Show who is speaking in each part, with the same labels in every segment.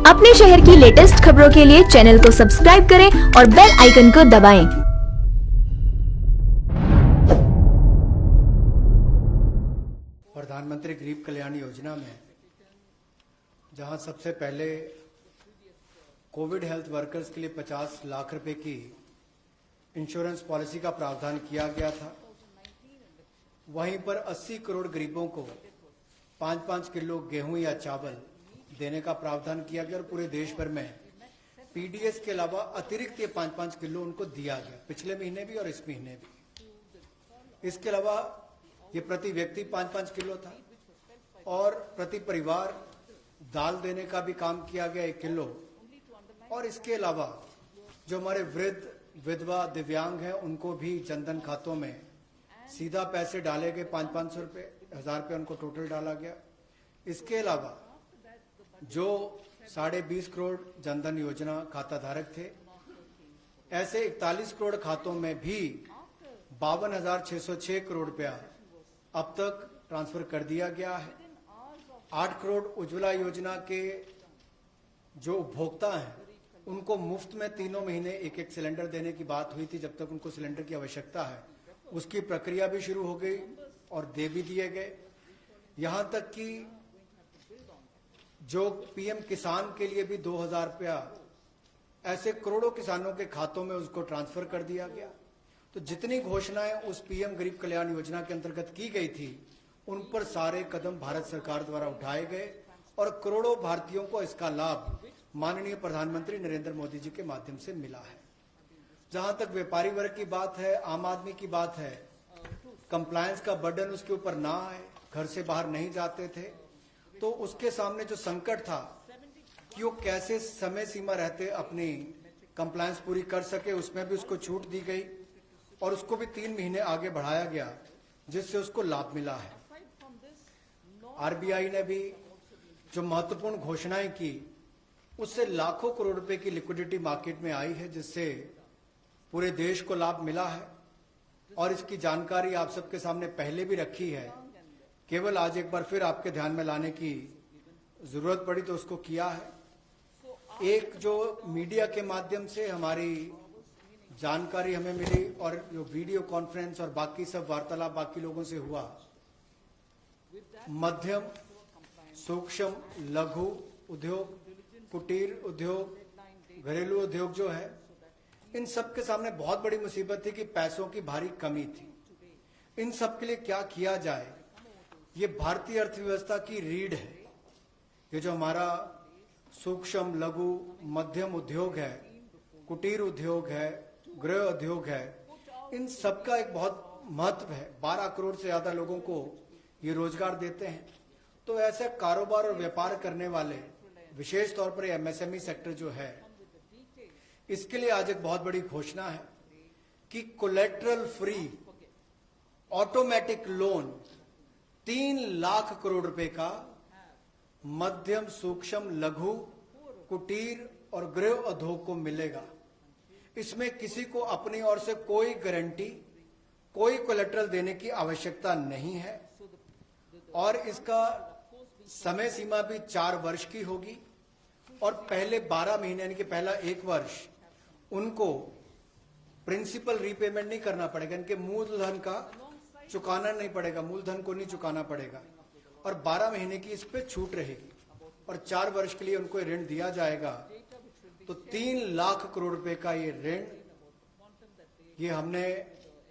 Speaker 1: अपने शहर की लेटेस्ट खबरों के लिए चैनल को सब्सक्राइब करें और बेल आइकन को दबाएं।
Speaker 2: प्रधानमंत्री गरीब कल्याण योजना में जहां सबसे पहले कोविड हेल्थ वर्कर्स के लिए 50 लाख रुपए की इंश्योरेंस पॉलिसी का प्रावधान किया गया था, वहीं पर 80 करोड़ गरीबों को 5-5 किलो गेहूं या चावल देने का प्रावधान किया गया और पूरे देश भर में पीडीएस के अलावा अतिरिक्त ये 5-5 किलो उनको दिया गया, पिछले महीने भी और इस महीने भी। इसके अलावा ये प्रति व्यक्ति 5-5 किलो था और प्रति परिवार दाल देने का भी काम किया गया 1 किलो। और इसके अलावा जो हमारे वृद्ध, विधवा, दिव्यांग हैं उनको भी जनधन खातों में सीधा पैसे डाले गए, 500-500 रुपये, 1000 रुपये उनको टोटल डाला गया। इसके अलावा जो 20.5 करोड़ जनधन योजना खाता धारक थे, ऐसे 41 करोड़ खातों में भी 52,606 करोड़ रुपया अब तक ट्रांसफर कर दिया गया है। 8 करोड़ उज्ज्वला योजना के जो उपभोक्ता हैं उनको मुफ्त में 3 महीने एक सिलेंडर देने की बात हुई थी, जब तक उनको सिलेंडर की आवश्यकता है। उसकी प्रक्रिया भी शुरू हो गई और दे भी दिए गए। यहां तक कि जो पीएम किसान के लिए भी 2,000 रुपया ऐसे करोड़ों किसानों के खातों में उसको ट्रांसफर कर दिया गया। तो जितनी घोषणाएं उस पीएम गरीब कल्याण योजना के अंतर्गत की गई थी, उन पर सारे कदम भारत सरकार द्वारा उठाए गए और करोड़ों भारतीयों को इसका लाभ माननीय प्रधानमंत्री नरेंद्र मोदी जी के माध्यम से मिला है। जहां तक व्यापारी वर्ग की बात है, आम आदमी की बात है, कंप्लायंस का बर्डन उसके ऊपर ना आए, घर से बाहर नहीं जाते थे, तो उसके सामने जो संकट था कि वो कैसे समय सीमा रहते अपनी कंप्लायंस पूरी कर सके, उसमें भी उसको छूट दी गई और उसको भी 3 महीने आगे बढ़ाया गया, जिससे उसको लाभ मिला है। आरबीआई ने भी जो महत्वपूर्ण घोषणाएं की, उससे लाखों करोड़ रुपए की लिक्विडिटी मार्केट में आई है, जिससे पूरे देश को लाभ मिला है। और इसकी जानकारी आप सबके सामने पहले भी रखी है, केवल आज एक बार फिर आपके ध्यान में लाने की जरूरत पड़ी तो उसको किया है। एक जो मीडिया के माध्यम से हमारी जानकारी हमें मिली और जो वीडियो कॉन्फ्रेंस और बाकी सब वार्तालाप बाकी लोगों से हुआ, मध्यम, सूक्ष्म, लघु उद्योग, कुटीर उद्योग, घरेलू उद्योग जो है, इन सब के सामने बहुत बड़ी मुसीबत थी कि पैसों की भारी कमी थी। इन सब के लिए क्या किया जाए, ये भारतीय अर्थव्यवस्था की रीढ़ है। ये जो हमारा सूक्ष्म, लघु, मध्यम उद्योग है, कुटीर उद्योग है, गृह उद्योग है, इन सबका एक बहुत महत्व है। 12 करोड़ से ज्यादा लोगों को ये रोजगार देते हैं। तो ऐसे कारोबार और व्यापार करने वाले, विशेष तौर पर एमएसएमई सेक्टर जो है, इसके लिए आज एक बहुत बड़ी घोषणा है कि collateral free automatic loan 3 lakh crore रुपए का मध्यम, सूक्ष्म, लघु, कुटीर और गृह उद्योग को मिलेगा। इसमें किसी को अपनी ओर से कोई गारंटी, कोई कोलेटरल देने की आवश्यकता नहीं है और इसका समय सीमा भी 4 वर्ष की होगी और पहले 12 महीने यानी कि पहला 1 वर्ष उनको प्रिंसिपल रीपेमेंट नहीं करना पड़ेगा, इनके मूलधन का चुकाना नहीं पड़ेगा, मूलधन को नहीं चुकाना पड़ेगा और 12 महीने की इस पे छूट रहेगी और 4 वर्ष के लिए उनको ऋण दिया जाएगा। तो 3 लाख करोड़ रुपए का ये ऋण, ये हमने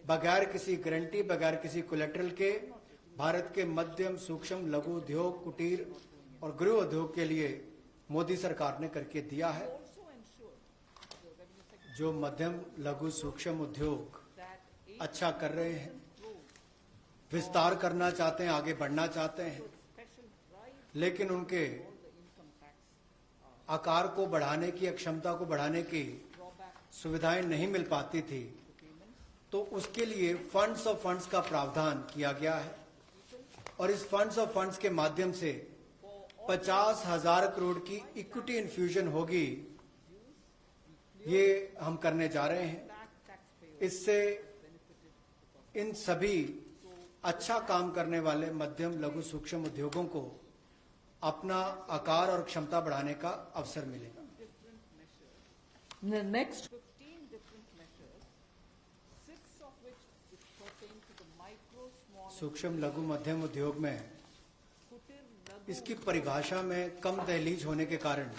Speaker 2: बगैर किसी गारंटी, बगैर किसी कोलेटरल के भारत के मध्यम, सूक्ष्म, लघु उद्योग, कुटीर और गृह उद्योग के लिए मोदी सरकार ने करके दिया है। जो मध्यम, लघु, सूक्ष्म उद्योग अच्छा कर रहे हैं, विस्तार करना चाहते हैं, आगे बढ़ना चाहते हैं, लेकिन उनके आकार को बढ़ाने की, क्षमता को बढ़ाने की सुविधाएं नहीं मिल पाती थी, तो उसके लिए फंड्स ऑफ फंड्स का प्रावधान किया गया है और इस फंड्स ऑफ फंड्स के माध्यम से 50,000 करोड़ की इक्विटी इन्फ्यूजन होगी। ये हम करने जा रहे हैं। इससे इन सभी अच्छा काम करने वाले मध्यम, लघु, सूक्ष्म उद्योगों को अपना आकार और क्षमता बढ़ाने का अवसर मिलेगा।
Speaker 3: The next 15 different measures, 6 of which is pertain to the micro, small,
Speaker 2: सूक्ष्म लघु मध्यम उद्योग में
Speaker 3: kutir, lagu,
Speaker 2: इसकी परिभाषा में कम दहलीज होने के कारण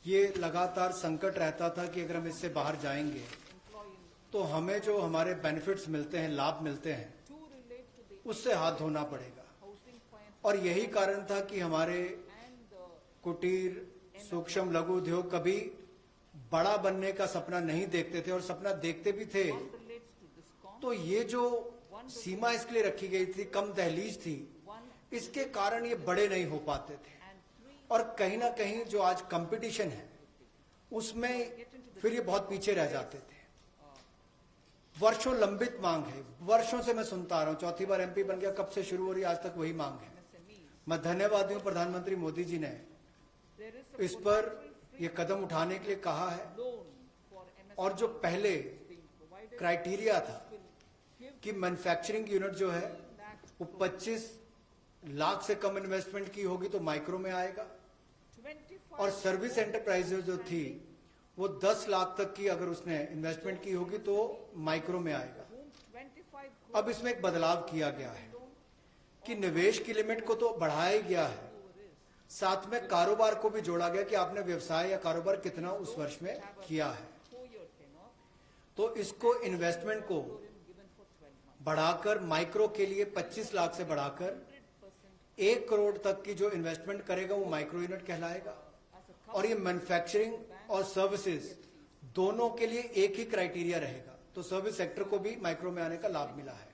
Speaker 2: ये लगातार संकट रहता था कि अगर हम इससे बाहर जाएंगे तो हमें जो हमारे बेनिफिट्स मिलते हैं, लाभ मिलते हैं,
Speaker 3: to relate to the
Speaker 2: उससे हाथ धोना पड़ेगा।
Speaker 3: housing finance
Speaker 2: और यही कारण था कि हमारे
Speaker 3: and the
Speaker 2: कुटीर सूक्ष्म लघु उद्योग कभी बड़ा बनने का सपना नहीं देखते थे, और सपना देखते भी थे
Speaker 3: relates to discount,
Speaker 2: तो ये जो सीमा इसके लिए रखी गई थी, कम दहलीज थी, इसके कारण ये बड़े नहीं हो पाते थे। और कहीं ना कहीं जो आज कंपटीशन है उसमें फिर ये बहुत पीछे रह जाते थे। वर्षों लंबित मांग है, वर्षों से मैं सुनता आ रहा हूं, चौथी बार एमपी बन गया, कब से शुरू हो रही है, आज तक वही मांग है। मैं धन्यवादी हूं प्रधानमंत्री मोदी जी ने
Speaker 3: there is
Speaker 2: इस पर ये कदम उठाने के लिए कहा है।
Speaker 3: loan for MSME
Speaker 2: और जो पहले
Speaker 3: being provided
Speaker 2: क्राइटेरिया था कि मैन्युफैक्चरिंग यूनिट जो है वो 25 लाख से कम इन्वेस्टमेंट की होगी तो माइक्रो में आएगा,
Speaker 3: 25
Speaker 2: और सर्विस एंटरप्राइजेज जो थी वो 10 लाख तक की अगर उसने इन्वेस्टमेंट की होगी तो माइक्रो में आएगा।
Speaker 3: whom 25
Speaker 2: अब इसमें एक बदलाव किया गया है कि निवेश की लिमिट को तो बढ़ाया गया है, साथ में कारोबार को भी जोड़ा गया कि आपने व्यवसाय या कारोबार कितना उस वर्ष में किया है।
Speaker 3: 4-year tenure
Speaker 2: तो इसको इन्वेस्टमेंट को
Speaker 3: given for 12 months.
Speaker 2: बढ़ाकर माइक्रो के लिए 25 लाख से बढ़ाकर 1 करोड़ तक की जो इन्वेस्टमेंट करेगा वो माइक्रो यूनिट कहलाएगा। और ये मैन्युफैक्चरिंग और सर्विसेज दोनों के लिए एक ही क्राइटेरिया रहेगा, तो सर्विस सेक्टर को भी माइक्रो में आने का लाभ मिला है।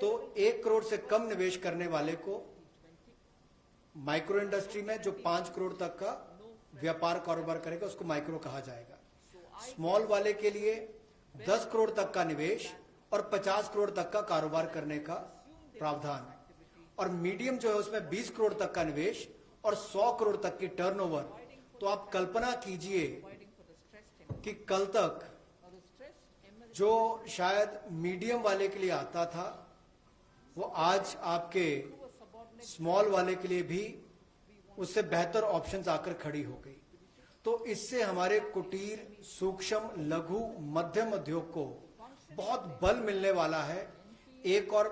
Speaker 2: तो 1 करोड़ से कम निवेश करने वाले को माइक्रो इंडस्ट्री में जो 5 करोड़ तक का व्यापार कारोबार करेगा उसको माइक्रो कहा जाएगा। स्मॉल वाले के लिए 10 करोड़ तक का निवेश और 50 करोड़ तक का कारोबार करने का प्रावधान, और मीडियम जो है उसमें 20 करोड़ तक का निवेश और 100 करोड़ तक की टर्नओवर। तो आप कल्पना कीजिए कि कल तक जो शायद मीडियम वाले के लिए आता था वो आज आपके स्मॉल वाले के लिए भी उससे बेहतर ऑप्शंस आकर खड़ी हो गई। तो इससे हमारे कुटीर सूक्ष्म लघु मध्यम उद्योग को बहुत बल मिलने वाला है। एक और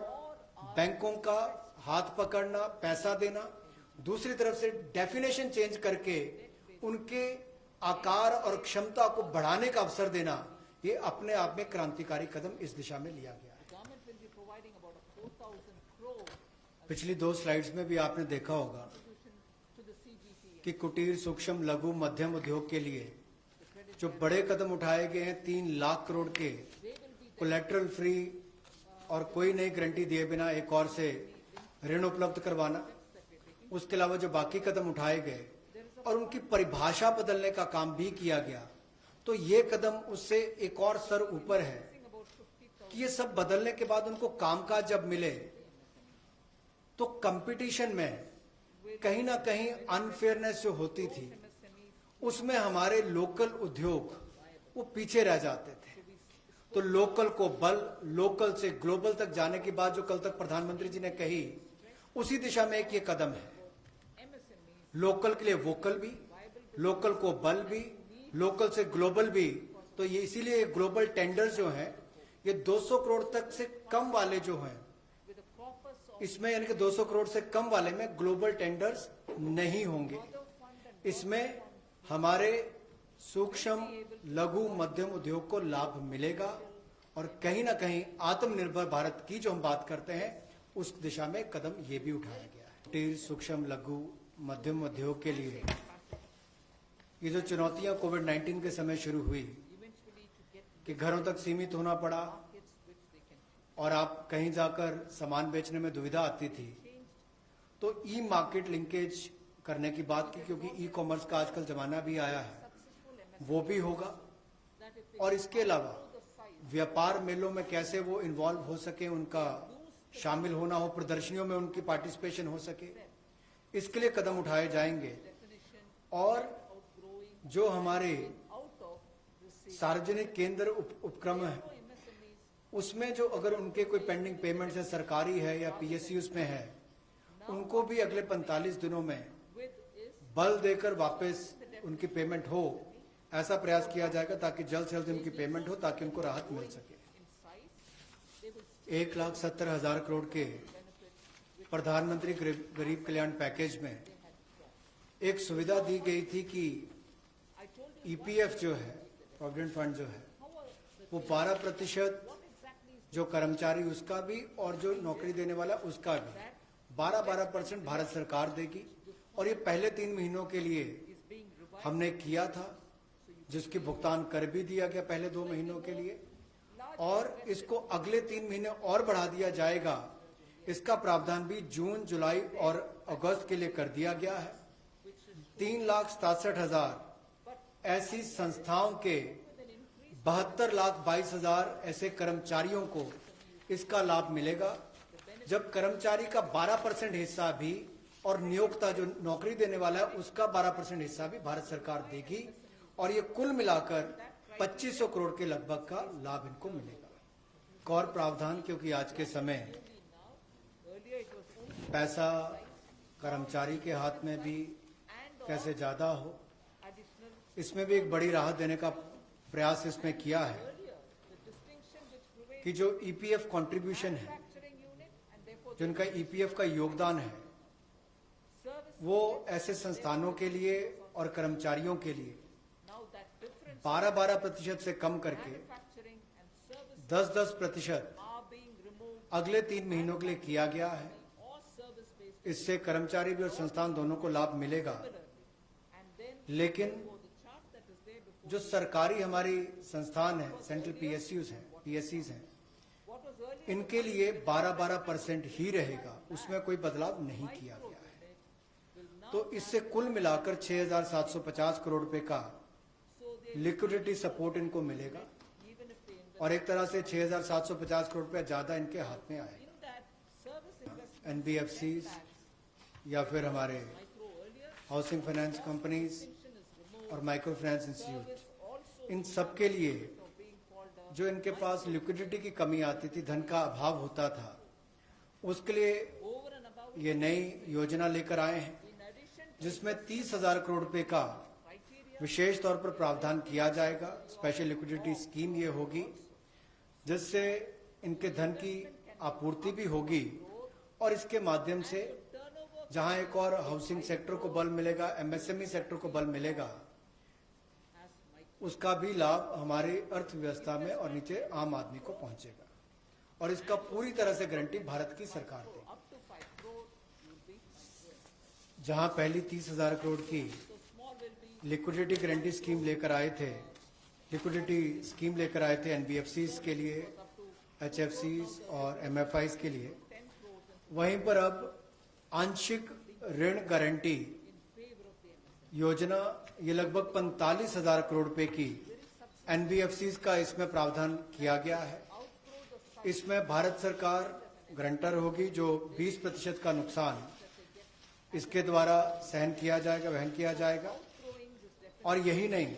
Speaker 2: बैंकों का हाथ पकड़ना, पैसा देना, दूसरी तरफ से डेफिनेशन चेंज करके उनके आकार और क्षमता को बढ़ाने का अवसर देना, ये अपने आप में क्रांतिकारी कदम इस दिशा में लिया गया है।
Speaker 3: Government will be providing about 4,000 crore
Speaker 2: पिछली 2 स्लाइड्स में भी आपने देखा होगा
Speaker 3: to the CGT.
Speaker 2: कि कुटीर सूक्ष्म लघु मध्यम उद्योग के लिए जो बड़े कदम उठाए गए हैं, 3 लाख करोड़ के कोलेट्रल फ्री और कोई नई गारंटी दिए बिना एक और से ऋण उपलब्ध करवाना, उसके अलावा जो बाकी कदम उठाए गए और उनकी परिभाषा बदलने का काम भी किया गया, तो ये कदम उससे एक और स्तर ऊपर है कि ये सब बदलने के बाद उनको कामकाज जब मिले तो कंपटीशन में कहीं ना कहीं अनफेयरनेस जो होती थी उसमें हमारे लोकल उद्योग वो पीछे रह जाते थे। तो लोकल को बल, लोकल से ग्लोबल तक जाने की बात जो कल तक प्रधानमंत्री जी ने कही, उसी दिशा में एक ये कदम है। लोकल के लिए वोकल भी, लोकल को बल भी, लोकल से ग्लोबल भी। तो ये इसीलिए ग्लोबल टेंडर्स जो हैं ये 200 करोड़ तक से कम वाले जो हैं, इसमें यानी कि 200 करोड़ से कम वाले में ग्लोबल टेंडर्स नहीं होंगे। इसमें हमारे सूक्ष्म लघु मध्यम उद्योग को लाभ मिलेगा और कहीं ना कहीं आत्मनिर्भर भारत की जो हम बात करते हैं उस दिशा में कदम ये भी उठाया गया है। कुटीर सूक्ष्म लघु मध्यम उद्योग के लिए ये जो चुनौतियां कोविड-19 के समय शुरू हुई कि घरों तक सीमित होना पड़ा और आप कहीं जाकर सामान बेचने में दुविधा आती थी, तो ई मार्केट लिंकेज करने की बात की, क्योंकि ई कॉमर्स का आजकल जमाना भी आया है, वो भी होगा। और इसके अलावा व्यापार मेलों में कैसे वो इन्वॉल्व हो सके, उनका शामिल होना हो, प्रदर्शनियों में उनकी पार्टिसिपेशन हो सके, इसके लिए कदम उठाए जाएंगे। और जो हमारे सार्वजनिक केंद्र उपक्रम है उसमें जो अगर उनके कोई पेंडिंग पेमेंट्स है, सरकारी है या पीएसयू में है, उनको भी अगले 45 दिनों में
Speaker 3: with is
Speaker 2: बल देकर वापस उनकी पेमेंट हो, ऐसा प्रयास किया जाएगा ताकि जल्द से जल्द उनकी पेमेंट हो, ताकि उनको राहत मिल सके।
Speaker 3: in size, they will
Speaker 2: 1,70,000 crore के प्रधानमंत्री गरीब कल्याण पैकेज में एक सुविधा दी गई थी कि
Speaker 3: I told you
Speaker 2: ईपीएफ जो है, प्रोविडेंट फंड जो है,
Speaker 3: how are the,
Speaker 2: वो 12%
Speaker 3: what exactly is
Speaker 2: जो कर्मचारी उसका भी और जो नौकरी देने वाला उसका भी 12% भारत सरकार देगी। और ये पहले 3 महीनों के लिए
Speaker 3: is being revised.
Speaker 2: हमने किया था, जिसकी भुगतान कर भी दिया गया पहले 2 महीनों के लिए, और इसको अगले 3 महीने और बढ़ा दिया जाएगा। इसका प्रावधान भी जून, जुलाई और अगस्त के लिए कर दिया गया है। 3,67,000 ऐसी संस्थाओं के 72,22,000 ऐसे कर्मचारियों को इसका लाभ मिलेगा, जब कर्मचारी का 12% हिस्सा भी और नियोक्ता जो नौकरी देने वाला है उसका 12% हिस्सा भी भारत सरकार देगी, और ये कुल मिलाकर 2500 करोड़ के लगभग का लाभ इनको मिलेगा। एक और प्रावधान, क्योंकि आज के समय
Speaker 3: Earlier it was only
Speaker 2: पैसा कर्मचारी के हाथ में भी
Speaker 3: and
Speaker 2: कैसे ज्यादा हो,
Speaker 3: additional.
Speaker 2: इसमें भी एक बड़ी राहत देने का प्रयास इसमें किया है
Speaker 3: Earlier, the distinction which prevailed
Speaker 2: कि जो ईपीएफ कंट्रीब्यूशन है,
Speaker 3: manufacturing unit and therefore
Speaker 2: जो इनका ईपीएफ का योगदान है,
Speaker 3: service.
Speaker 2: वो ऐसे संस्थानों के लिए और कर्मचारियों के लिए
Speaker 3: Now that difference
Speaker 2: 12% से कम करके
Speaker 3: manufacturing and service
Speaker 2: 10%
Speaker 3: are being removed
Speaker 2: अगले 3 महीनों के लिए किया गया है।
Speaker 3: or service based
Speaker 2: इससे कर्मचारी भी और संस्थान दोनों को लाभ मिलेगा।
Speaker 3: and then
Speaker 2: लेकिन
Speaker 3: for the chart that is there before
Speaker 2: जो सरकारी हमारी संस्थान है, सेंट्रल पीएससीज हैं,
Speaker 3: what was earlier
Speaker 2: इनके लिए 12% ही रहेगा, उसमें कोई बदलाव नहीं किया गया है। तो इससे कुल मिलाकर 6,750 करोड़ रुपए का
Speaker 3: so they
Speaker 2: लिक्विडिटी सपोर्ट इनको मिलेगा,
Speaker 3: even if they invest
Speaker 2: और एक तरह से 6,750 करोड़ रुपया ज्यादा इनके हाथ में आएगा।
Speaker 3: in that service investment
Speaker 2: NBFCs या फिर हमारे
Speaker 3: micro earlier
Speaker 2: housing finance companies
Speaker 3: distinction is removed
Speaker 2: और micro finance institute,
Speaker 3: service also
Speaker 2: इन सब के लिए
Speaker 3: of being called up
Speaker 2: जो इनके पास लिक्विडिटी की कमी आती थी, धन का अभाव होता था, उसके लिए
Speaker 3: over and above
Speaker 2: ये नई योजना लेकर आए हैं,
Speaker 3: in addition to
Speaker 2: जिसमें 30,000 करोड़ रुपए का
Speaker 3: criteria
Speaker 2: विशेष तौर पर प्रावधान किया जाएगा। स्पेशल लिक्विडिटी स्कीम ये होगी, जिससे इनके धन की आपूर्ति भी होगी, और इसके माध्यम से
Speaker 3: turnover
Speaker 2: जहां एक और हाउसिंग सेक्टर को बल मिलेगा, एमएसएमई सेक्टर को बल मिलेगा,
Speaker 3: as micro
Speaker 2: उसका भी लाभ हमारी अर्थव्यवस्था में और नीचे आम आदमी को पहुंचेगा, और इसका पूरी तरह से गारंटी भारत की सरकार देगी।
Speaker 3: up to 5 crore will be
Speaker 2: जहां पहली 30,000 करोड़ की
Speaker 3: so small will be
Speaker 2: liquidity guarantee scheme लेकर आए थे, एनबीएफसीज के लिए, एचएफसीज और एमएफआईज के लिए,
Speaker 3: 10 crores and
Speaker 2: वहीं पर अब आंशिक ऋण guarantee
Speaker 3: in favor of the MSME.
Speaker 2: योजना ये लगभग 45,000 करोड़ रुपए की एनबीएफसीज का इसमें प्रावधान किया गया है। इसमें भारत सरकार गारंटर होगी, जो 20% का नुकसान इसके द्वारा सहन किया जाएगा, वहन किया जाएगा। और यही नहीं,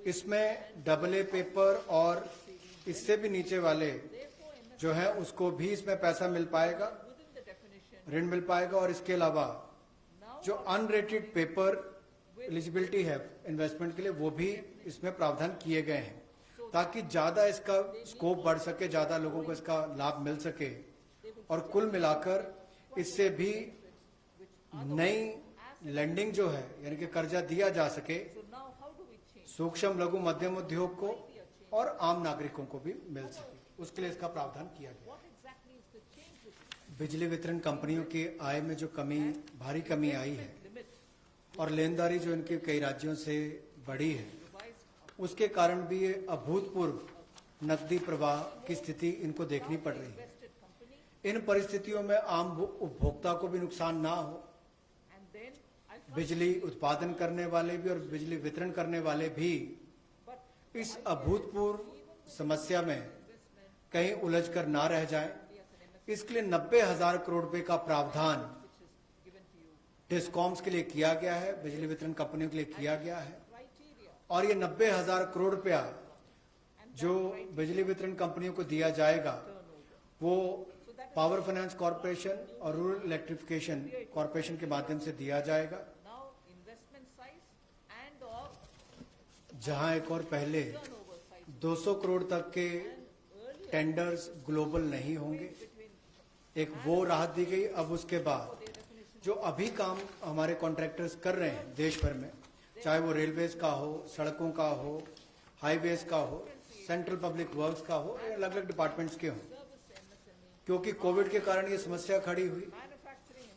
Speaker 2: इसमें AA पेपर और इससे भी नीचे वाले जो है उसको भी इसमें पैसा मिल पाएगा,
Speaker 3: Within the definition,
Speaker 2: ऋण मिल पाएगा। और इसके अलावा जो अनरेटेड पेपर एलिजिबिलिटी है इन्वेस्टमेंट के लिए, वो भी इसमें प्रावधान किए गए हैं, ताकि ज्यादा इसका स्कोप बढ़ सके, ज्यादा लोगों को इसका लाभ मिल सके, और कुल मिलाकर इससे भी नई लैंडिंग जो है, यानी कि कर्जा दिया जा सके,
Speaker 3: so now how do we change?
Speaker 2: सूक्ष्म लघु मध्यम उद्योग को और आम नागरिकों को भी मिल सके, उसके लिए इसका प्रावधान किया गया।
Speaker 3: What exactly is the change with
Speaker 2: बिजली वितरण कंपनियों की आय में जो कमी, भारी कमी आई है,
Speaker 3: limit
Speaker 2: और लेनदारी जो इनके कई राज्यों से बढ़ी है,
Speaker 3: revised
Speaker 2: उसके कारण भी ये अभूतपूर्व नकदी प्रवाह की स्थिति इनको देखनी पड़ रही है।
Speaker 3: vested company
Speaker 2: इन परिस्थितियों में आम उपभोक्ता को भी नुकसान ना हो,
Speaker 3: and then I can't,
Speaker 2: बिजली उत्पादन करने वाले भी और बिजली वितरण करने वाले भी
Speaker 3: but
Speaker 2: इस अभूतपूर्व समस्या में कहीं उलझ कर ना रह जाएं। इसके लिए 90,000 करोड़ रुपए का प्रावधान
Speaker 3: given to you
Speaker 2: डिस्कॉम्स के लिए किया गया है, बिजली वितरण कंपनियों के लिए किया गया है।
Speaker 3: criteria
Speaker 2: और ये 90,000 करोड़ रुपया जो बिजली वितरण कंपनियों को दिया जाएगा, वो पावर फाइनेंस कॉरपोरेशन और रूरल इलेक्ट्रिफिकेशन कॉरपोरेशन के माध्यम से दिया जाएगा।
Speaker 3: now investment size and or
Speaker 2: जहां एक और पहले 200 करोड़ तक के टेंडर्स ग्लोबल नहीं होंगे, एक वो राहत दी गई। अब उसके बाद जो अभी काम हमारे कॉन्ट्रैक्टर्स कर रहे हैं देश भर में, चाहे वो रेलवेज का हो, सड़कों का हो, हाईवेज का हो, सेंट्रल पब्लिक वर्क्स का हो, या अलग अलग डिपार्टमेंट्स के हों, क्योंकि कोविड के कारण ये समस्या खड़ी हुई,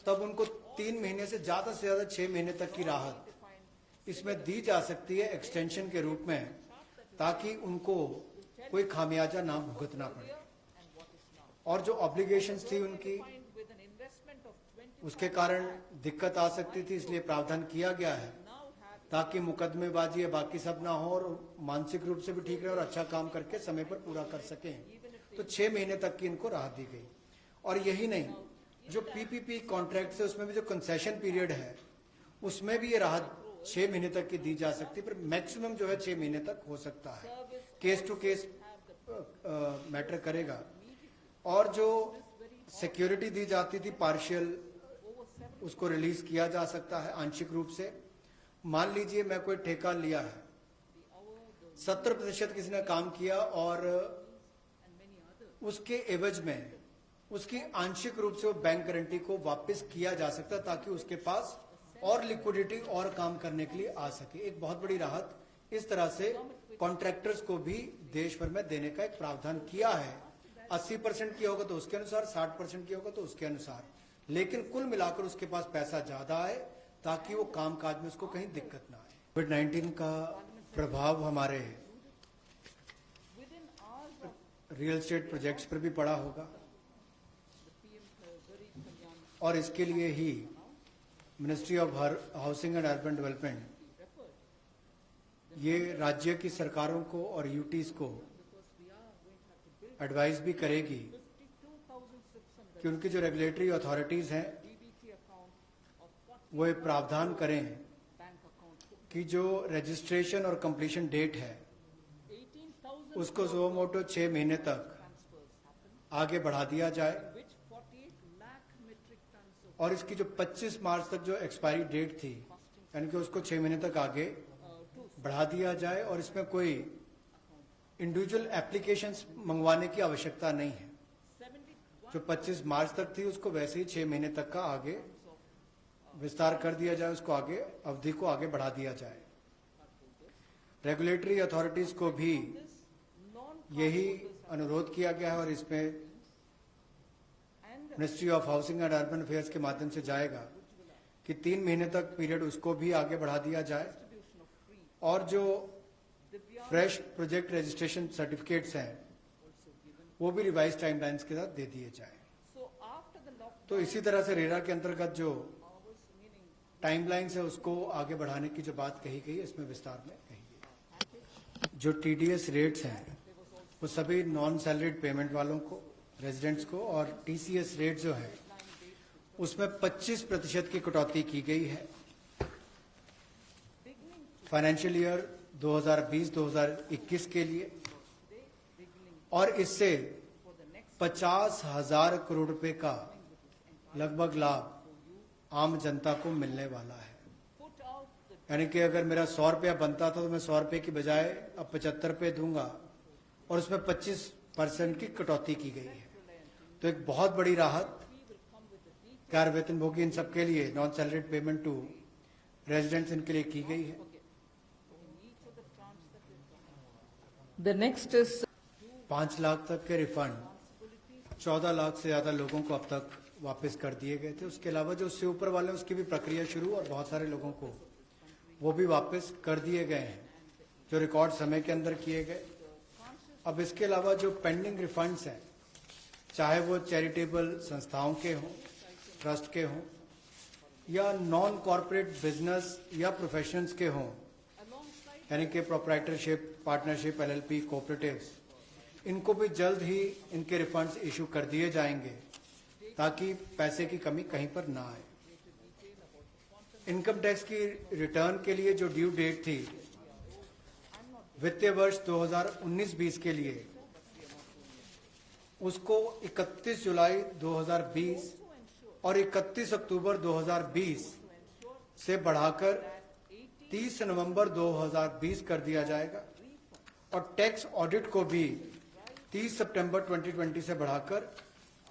Speaker 2: तब उनको 3 महीने से ज्यादा 6 महीने तक की राहत इसमें दी जा सकती है एक्सटेंशन के रूप में, ताकि उनको कोई खामियाजा ना भुगतना पड़े। और जो ऑब्लिगेशंस थी उनकी,
Speaker 3: with an investment of 20
Speaker 2: उसके कारण दिक्कत आ सकती थी, इसलिए प्रावधान किया गया है ताकि मुकदमेबाजी या बाकी सब ना हो और मानसिक रूप से भी ठीक रहे और अच्छा काम करके समय पर पूरा कर सकें। तो 6 महीने तक की इनको राहत दी गई। और यही नहीं, जो पीपीपी कॉन्ट्रैक्ट है उसमें भी जो कंसेशन पीरियड है उसमें भी ये राहत 6 महीने तक की दी जा सकती है, पर मैक्सिमम जो है 6 महीने तक हो सकता है। केस टू केस मैटर करेगा। और जो सिक्योरिटी दी जाती थी पार्शियल, उसको रिलीज किया जा सकता है आंशिक रूप से। मान लीजिए मैं कोई ठेका लिया है, 70% किसी ने काम किया और उसके एवज में उसकी आंशिक रूप से वो बैंक गारंटी को वापस किया जा सकता है, ताकि उसके पास और लिक्विडिटी और काम करने के लिए आ सके। एक बहुत बड़ी राहत इस तरह से कॉन्ट्रैक्टर्स को भी देश भर में देने का एक प्रावधान किया है। 80% की होगा तो उसके अनुसार, 60% की होगा तो उसके अनुसार, लेकिन कुल मिलाकर उसके पास पैसा ज्यादा आए ताकि वो कामकाज में उसको कहीं दिक्कत ना आए। कोविड-19 का प्रभाव हमारे
Speaker 3: within hours of
Speaker 2: real estate projects पर भी पड़ा होगा,
Speaker 3: the PM Garib Kalyan
Speaker 2: और इसके लिए ही ministry of housing and urban development ये राज्य की सरकारों को और यूटीज को एडवाइस भी करेगी
Speaker 3: 52,600
Speaker 2: कि उनकी जो रेगुलेटरी अथॉरिटीज हैं
Speaker 3: DBT account of 40
Speaker 2: वो ये प्रावधान करें
Speaker 3: bank account
Speaker 2: कि जो रजिस्ट्रेशन और कंप्लीशन डेट है
Speaker 3: 18,000
Speaker 2: उसको ज़ोमोटो 6 महीने तक
Speaker 3: transfers happen,
Speaker 2: आगे बढ़ा दिया जाए,
Speaker 3: which 48 lakh metric tons of
Speaker 2: और इसकी जो 25 मार्च तक जो एक्सपायरी डेट थी यानी कि उसको 6 महीने तक आगे बढ़ा दिया जाए। और इसमें कोई इंडिविजुअल एप्लीकेशंस मंगवाने की आवश्यकता नहीं है।
Speaker 3: 71
Speaker 2: जो 25 मार्च तक थी उसको वैसे ही 6 महीने तक का आगे विस्तार कर दिया जाए, उसको आगे अवधि को आगे बढ़ा दिया जाए। रेगुलेटरी अथॉरिटीज को भी यही अनुरोध किया गया है और इसमें
Speaker 3: and
Speaker 2: ministry of housing and urban affairs के माध्यम से जाएगा कि 3 महीने तक पीरियड उसको भी आगे बढ़ा दिया जाए।
Speaker 3: distribution of free
Speaker 2: और जो फ्रेश प्रोजेक्ट रजिस्ट्रेशन सर्टिफिकेट्स हैं वो भी रिवाइज टाइमलाइंस के साथ दे दिए जाए।
Speaker 3: so after the lockdown
Speaker 2: तो इसी तरह से रेरा के अंतर्गत जो
Speaker 3: hours, meaning
Speaker 2: टाइमलाइंस है उसको आगे बढ़ाने की जो बात कही गई है इसमें विस्तार में कही गई। जो टीडीएस रेट्स हैं वो सभी नॉन सैलरीड पेमेंट वालों को, रेजिडेंट्स को, और टीसीएस रेट जो है उसमें 25% की कटौती की गई है फाइनेंशियल ईयर 2020-2021 के लिए, और इससे 50,000 करोड़ रुपए का लगभग लाभ आम जनता को मिलने वाला है।
Speaker 3: put out the
Speaker 2: यानी कि अगर मेरा 100 रुपया बनता था तो मैं 100 रुपये की बजाय अब 75 रुपये दूंगा, और उसमें 25% की कटौती की गई है। तो एक बहुत बड़ी राहत गैर वेतनभोगी इन सबके लिए, non salaried payment to residents, इनके लिए की गई है।
Speaker 3: The next is
Speaker 2: 5 लाख तक के रिफंड 14 लाख से ज्यादा लोगों को अब तक वापस कर दिए गए थे। उसके अलावा जो उससे ऊपर वाले हैं उसकी भी प्रक्रिया शुरू, और बहुत सारे लोगों को वो भी वापस कर दिए गए हैं जो रिकॉर्ड समय के अंदर किए गए। अब इसके अलावा जो पेंडिंग रिफंड्स हैं, चाहे वो चैरिटेबल संस्थाओं के हों, ट्रस्ट के हों, या नॉन कॉरपोरेट बिजनेस या प्रोफेशंस के हों, यानी कि प्रोप्राइटरशिप, पार्टनरशिप, एलएलपी, कोऑपरेटिव्स, इनको भी जल्द ही इनके रिफंड्स इशू कर दिए जाएंगे ताकि पैसे की कमी कहीं पर ना आए। इनकम टैक्स की रिटर्न के लिए जो ड्यू डेट थी वित्तीय वर्ष 2019-20 के लिए उसको 31 जुलाई 2020 और 31 अक्टूबर 2020 से बढ़ाकर 30 नवंबर 2020 कर दिया जाएगा और टैक्स ऑडिट को भी 30 सितंबर 2020 से बढ़ाकर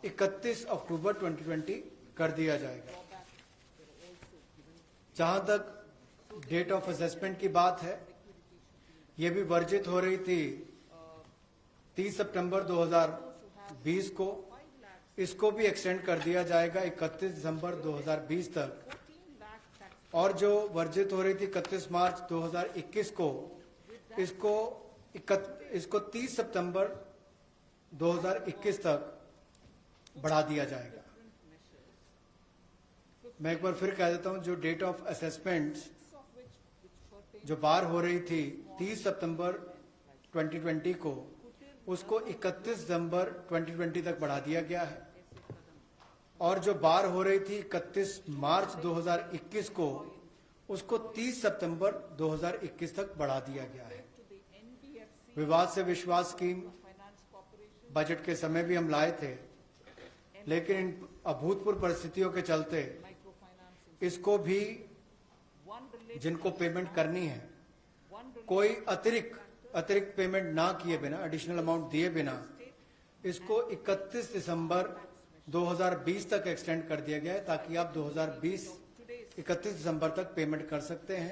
Speaker 2: 31 अक्टूबर 2020 कर दिया जाएगा। जहां तक डेट ऑफ असेसमेंट की बात है, ये भी वर्जित हो रही थी 30 सितंबर 2020 को, इसको भी एक्सटेंड कर दिया जाएगा 31 दिसंबर 2020 तक। और जो वर्जित हो रही थी 31 मार्च 2021 को, इसको 30 सितंबर 2021 तक बढ़ा दिया जाएगा। मैं एक बार फिर कह देता हूं, जो डेट ऑफ असेसमेंट जो बार हो रही थी 30 सितंबर 2020 को, उसको 31 दिसंबर 2020 तक बढ़ा दिया गया है। और जो बार हो रही थी 31 मार्च 2021 को, उसको 30 सितंबर 2021 तक बढ़ा दिया गया है। विवाद से विश्वास स्कीम बजट के समय भी हम लाए थे, लेकिन इन अभूतपूर्व परिस्थितियों के चलते इसको भी जिनको पेमेंट करनी है, कोई अतिरिक्त पेमेंट ना किए बिना, एडिशनल अमाउंट दिए बिना, इसको 31 दिसंबर 2020 तक एक्सटेंड कर दिया गया है, ताकि आप 2020 31 दिसंबर तक पेमेंट कर सकते हैं।